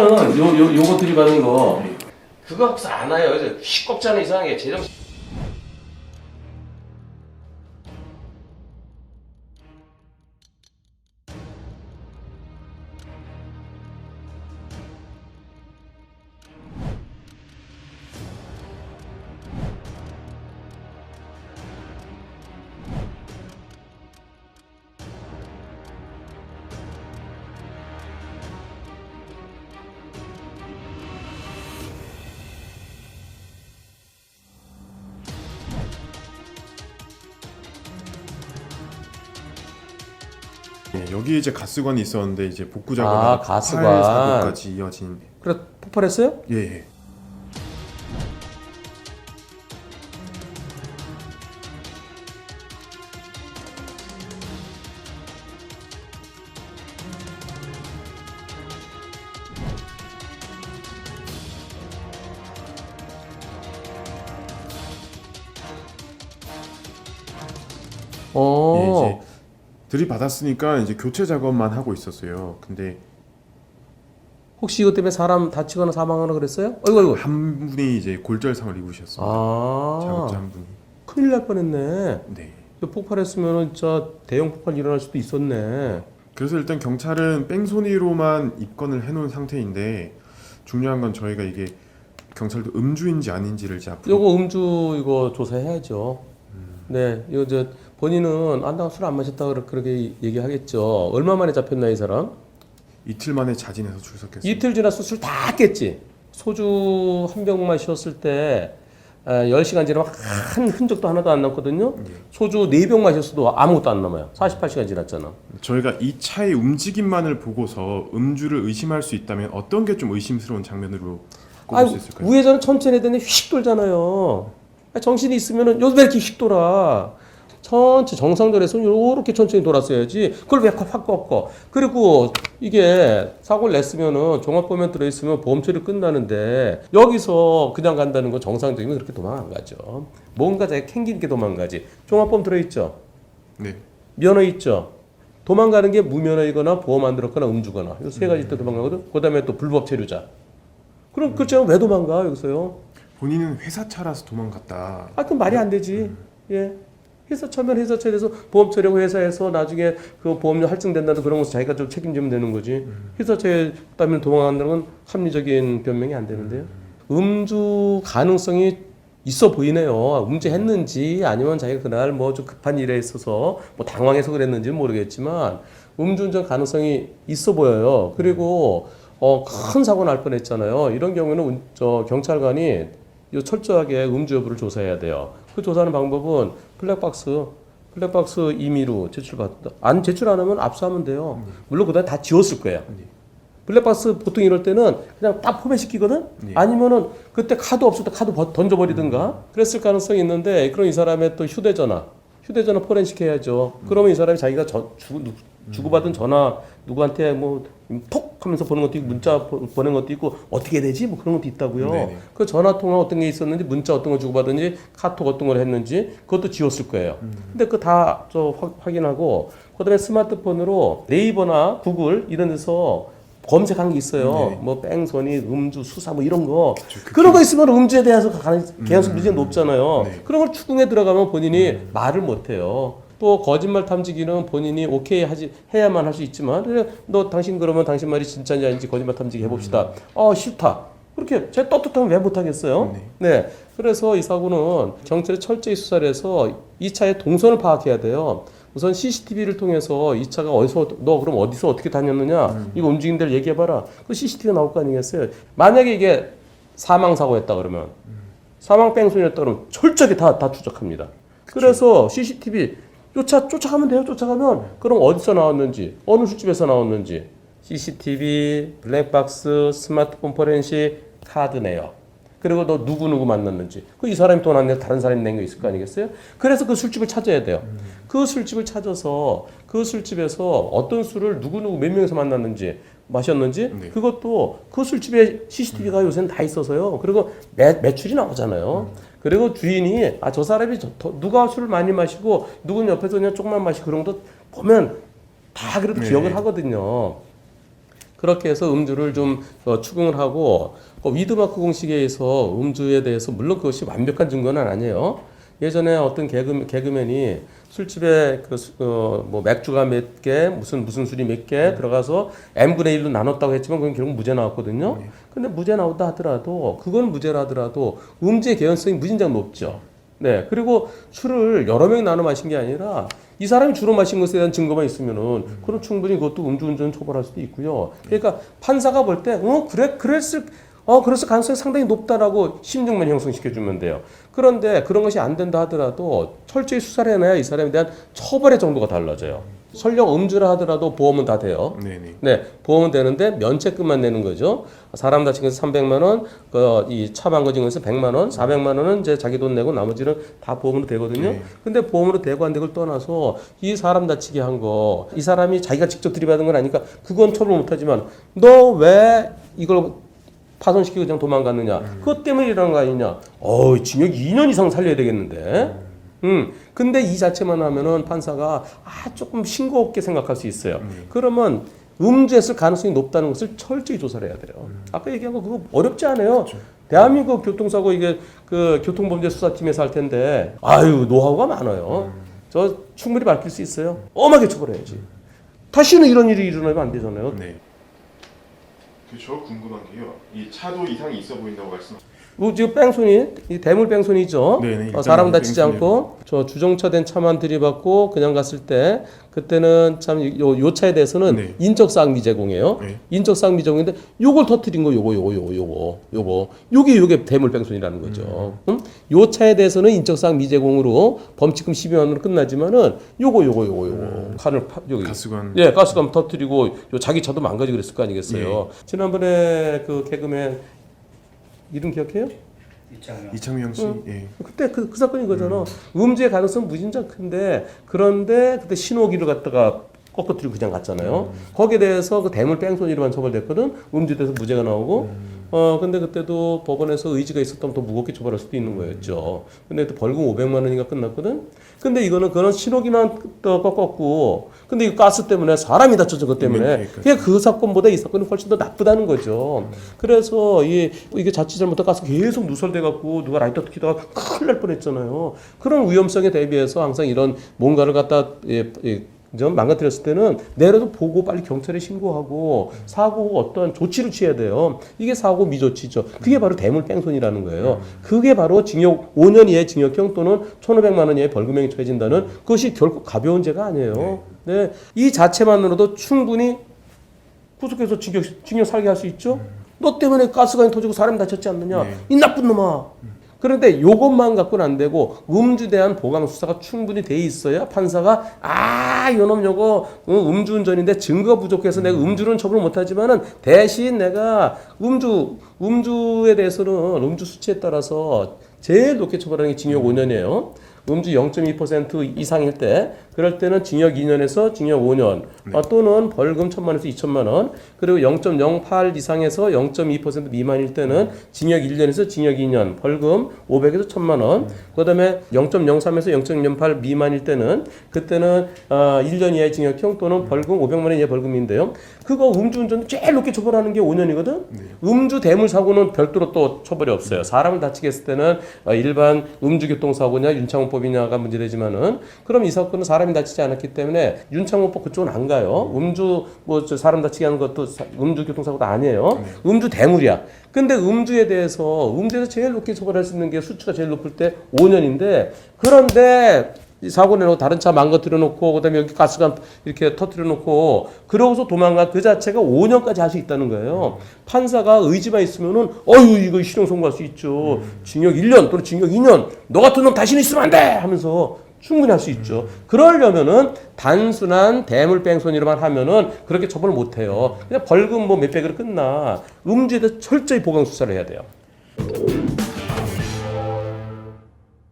하는 요거 들이받는 거 그거 혹시 안 와요. 그래서 휙 꺾잖아 이상하게 재정. 네, 여기 이제 가스관이 있었는데 이제 복구 작업이 아, 가스관. 폭발 사고까지 이어진. 그래 폭발했어요? 예, 예. 예, 이제 들이받았으니까 이제 교체 작업만 하고 있었어요. 근데 혹시 이것 때문에 사람 다치거나 사망하거나 그랬어요? 어이구. 한 분이 이제 골절상을 입으셨습니다. 아, 작업자 한 분이. 큰일 날 뻔했네. 네. 폭발했으면은 진짜 대형 폭발 일어날 수도 있었네. 그래서 일단 경찰은 뺑소니로만 입건을 해놓은 상태인데 중요한 건 저희가 이게 경찰도 음주인지 아닌지를 이제 앞으로. 요거 음주 이거 조사해야죠. 네, 이거 저 본인은 안다가 술 안 마셨다 그렇게 얘기하겠죠. 얼마 만에 잡혔나 이 사람? 이틀 만에 자진해서 출석했습니다. 이틀 지나서 술 다 깼지. 소주 한 병 마셨을 때 10시간 지나면 한 흔적도 하나도 안 남거든요. 소주 4병 마셨어도 아무것도 안 남아요. 48시간 지났잖아. 저희가 이 차의 움직임만을 보고서 음주를 의심할 수 있다면 어떤 게 좀 의심스러운 장면으로 꼽을 수 있을까요? 우회전은 천천히 했더니 휙 돌잖아요. 정신이 있으면은 요즘 왜 이렇게 휙 돌아? 천천히 정상적으로 이렇게 천천히 돌았어야지. 그걸 왜 확 꺾어? 그리고 이게 사고를 냈으면은 종합보험 들어있으면 보험 처리 끝나는데 여기서 그냥 간다는 건 정상적이면 그렇게 도망 안 가죠. 뭔가 자기 캥기는 게 도망가지. 종합보험 들어있죠. 네. 면허 있죠. 도망가는 게 무면허이거나 보험 안 들었거나 음주거나 이 세 가지 때 도망가거든. 그다음에 또 불법 체류자. 그럼 그렇죠. 왜 도망가 여기서요? 본인은 회사 차라서 도망갔다. 그럼 말이 안 되지. 예. 회사 처면 회사 처리해서 보험 처리하고 회사에서 나중에 그 보험료 할증된다는 그런 거 자기가 좀 책임지면 되는 거지. 회사 처리 때문에 도망간다는 건 합리적인 변명이 안 되는데요. 음주 가능성이 있어 보이네요. 음주했는지 아니면 자기가 그날 뭐 좀 급한 일에 있어서 뭐 당황해서 그랬는지는 모르겠지만 음주운전 가능성이 있어 보여요. 그리고 큰 사고 날 뻔했잖아요. 이런 경우는 경찰관이 철저하게 음주 여부를 조사해야 돼요. 그 조사하는 방법은 블랙박스 임의로 제출받다. 제출 안 하면 압수하면 돼요. 물론 그다음에 다 지웠을 거예요. 블랙박스 보통 이럴 때는 그냥 딱 포맷시키거든? 아니면은 그때 카드 없을 때 카드 던져버리든가 그랬을 가능성이 있는데 그럼 이 사람의 또 휴대전화 포렌식 해야죠. 그러면 이 사람이 자기가 주고받은 전화 누구한테 뭐 톡 하면서 보는 것도 있고 문자 보낸 것도 있고 어떻게 해야 되지? 뭐 그런 것도 있다고요. 네네. 그 전화 통화 어떤 게 있었는지 문자 어떤 거 주고받은지 카톡 어떤 걸 했는지 그것도 지웠을 거예요. 근데 그거 다 확인하고 그다음에 스마트폰으로 네이버나 구글 이런 데서 검색한 게 있어요. 네. 뭐 뺑소니, 음주, 수사 뭐 이런 거. 그런 거 있으면 음주에 대해서 개연성 무지가 높잖아요. 네. 그런 걸 추궁에 들어가면 본인이 말을 못 해요. 또 거짓말 탐지기는 본인이 오케이 해야만 할 수 있지만 그래, 당신 그러면 당신 말이 진짜인지 아닌지 거짓말 탐지기 해봅시다. 싫다. 그렇게 제 떳떳하면 왜 못하겠어요? 네. 그래서 이 사고는 경찰이 철저히 수사를 해서 이 차의 동선을 파악해야 돼요. 우선 CCTV를 통해서 이 차가 너 그럼 어디서 어떻게 다녔느냐? 이거 움직인 데를 얘기해봐라. 그 CCTV가 나올 거 아니겠어요? 만약에 이게 사망사고였다 그러면 사망 뺑소니였다 그러면 철저하게 다 추적합니다. 그래서 CCTV 쫓아가면 돼요. 쫓아가면 그럼 어디서 나왔는지 어느 술집에서 나왔는지 CCTV, 블랙박스, 스마트폰 포렌식, 카드 내역 그리고 너 누구 만났는지 이 사람이 돈 안 내고 다른 사람이 낸 거 있을 거 아니겠어요? 그래서 그 술집을 찾아야 돼요. 그 술집을 찾아서 그 술집에서 어떤 술을 누구 몇 명이서 만났는지 마셨는지 그것도 그 술집에 CCTV가 요새는 다 있어서요. 그리고 매출이 나오잖아요. 그리고 주인이 저 사람이 누가 술을 많이 마시고 누구는 옆에서 그냥 조금만 마시고 그런 것도 보면 다 그래도 기억을 하거든요. 그렇게 해서 음주를 좀 추궁을 하고 위드마크 공식에 의해서 음주에 대해서 물론 그것이 완벽한 증거는 아니에요. 예전에 어떤 개그맨이 술집에 뭐 맥주가 몇 개, 무슨 술이 몇 개 들어가서 n분의 1로 나눴다고 했지만 그건 결국 무죄 나왔거든요. 근데 무죄 나왔다 하더라도 그건 무죄라 하더라도 음주의 개연성이 무진장 높죠. 네. 그리고 술을 여러 명이 나눠 마신 게 아니라 이 사람이 주로 마신 것에 대한 증거만 있으면은 그럼 충분히 그것도 음주운전 처벌할 수도 있고요. 그러니까 판사가 볼 때 그랬을 가능성이 상당히 높다라고 심증만 형성시켜주면 돼요. 그런데 그런 것이 안 된다 하더라도 철저히 수사를 해놔야 이 사람에 대한 처벌의 정도가 달라져요. 설령 음주라 하더라도 보험은 다 돼요. 네네. 네, 보험은 되는데 면책금만 내는 거죠. 사람 다친 것에서 300만 원, 이 차 망가진 것에서 100만 원, 400만 원은 이제 자기 돈 내고 나머지는 다 보험으로 되거든요. 네. 근데 보험으로 되고 안 되고를 떠나서 이 사람 다치게 한 거, 이 사람이 자기가 직접 들이받은 건 아니니까 그건 처벌 못하지만 너 왜 이걸 파손시키고 그냥 도망갔느냐. 그것 때문에 일어난 거 아니냐. 징역 2년 이상 살려야 되겠는데. 근데 이 자체만 하면은 판사가 조금 싱거웠게 생각할 수 있어요. 그러면 음주했을 가능성이 높다는 것을 철저히 조사를 해야 돼요. 아까 얘기한 거 그거 어렵지 않아요. 그렇죠. 대한민국 교통사고 이게 그 교통범죄 수사팀에서 할 텐데 노하우가 많아요. 저 충분히 밝힐 수 있어요. 엄하게 처벌해야지. 다시는 이런 일이 일어나면 안 되잖아요. 네. 저 궁금한 게요. 이 차도 이상이 있어 보인다고 말씀. 지금 뺑소니, 이 대물 뺑소니죠. 네네, 사람 다치지 뺑소니로. 않고 저 주정차된 차만 들이받고 그냥 갔을 때 그때는 참 요 차에 대해서는 네. 인적사항 미제공이에요. 네. 인적사항 미제공인데 요걸 터뜨린 거 요게 대물 뺑소니라는 거죠. 요 차에 대해서는 인적사항 미제공으로 범칙금 12만 원으로 끝나지만은 요거 칸을 여기 가스관. 예, 가스관 터뜨리고 요 자기 차도 망가지고 그랬을 거 아니겠어요. 지난번에 그 개그맨 이름 기억해요? 이창명 씨. 예. 그때 그 사건인 거잖아. 음주의 가능성 무진장 큰데 그런데 그때 신호기를 갖다가 꺾어뜨리고 그냥 갔잖아요. 거기에 대해서 그 대물 뺑소니로만 처벌됐거든. 음주에 대해서 무죄가 나오고. 근데 그때도 법원에서 의지가 있었다면 더 무겁게 처벌할 수도 있는 거였죠. 근데 또 벌금 500만 원인가 끝났거든. 근데 이거는 그런 신호기만 꺾었고, 근데 이 가스 때문에 사람이 다쳐져 그 때문에 그냥 그 사건보다 이 사건이 훨씬 더 나쁘다는 거죠. 그래서 이게 자칫 잘못하면 가스 계속 누설돼 갖고 누가 라이터 키다가 큰일 날 뻔했잖아요. 그런 위험성에 대비해서 항상 이런 뭔가를 갖다 좀 망가뜨렸을 때는 내려도 보고 빨리 경찰에 신고하고 사고 어떤 조치를 취해야 돼요. 이게 사고 미조치죠. 그게 바로 대물 뺑소니라는 거예요. 그게 바로 징역 5년 이하의 징역형 또는 1,500만 원 이하의 벌금형이 처해진다는 그것이 결코 가벼운 죄가 아니에요. 네. 이 자체만으로도 충분히 구속해서 징역 살게 할 수 있죠. 너 때문에 가스관이 터지고 사람이 다쳤지 않느냐. 이 나쁜 놈아. 그런데 요것만 갖고는 안 되고 음주에 대한 보강 수사가 충분히 돼 있어야 판사가 요놈 요거 음주운전인데 증거 부족해서 내가 음주는 처벌 못하지만은 대신 내가 음주에 대해서는 음주 수치에 따라서 제일 높게 처벌하는 게 징역 5년이에요. 음주 0.2% 이상일 때 그럴 때는 징역 2년에서 징역 5년 또는 벌금 1,000만 원에서 2,000만 원 그리고 0.08 이상에서 0.2% 미만일 때는 징역 1년에서 징역 2년 벌금 500에서 1,000만 원 그다음에 0.03에서 0.08 미만일 때는 그때는 1년 이하의 징역형 또는 벌금 500만 원 이하의 벌금인데요. 그거 음주운전 제일 높게 처벌하는 게 5년이거든. 음주 대물 사고는 별도로 또 처벌이 없어요. 사람을 다치게 했을 때는 일반 음주교통사고냐 윤창호법이냐가 문제되지만은 그럼 이 사건은 사람이 다치지 않았기 때문에 윤창호법 그쪽은 안 가요. 음주 사람 다치게 하는 것도 음주교통사고도 아니에요. 음주 대물이야. 근데 음주에서 제일 높게 처벌할 수 있는 게 수치가 제일 높을 때 5년인데 그런데 사고 내놓고 다른 차 망가뜨려 놓고 그다음에 여기 가스관 이렇게 터뜨려 놓고 그러고서 도망간 그 자체가 5년까지 할 수 있다는 거예요. 판사가 의지만 있으면은 이거 실형 선고할 수 있죠. 징역 1년 또는 징역 2년 너 같은 놈 다시는 있으면 안 돼 하면서 충분히 할 수 있죠. 그러려면은 단순한 대물 뺑소니로만 하면은 그렇게 처벌을 못 해요. 그냥 벌금 몇백으로 끝나. 음주에 대해서 철저히 보강 수사를 해야 돼요.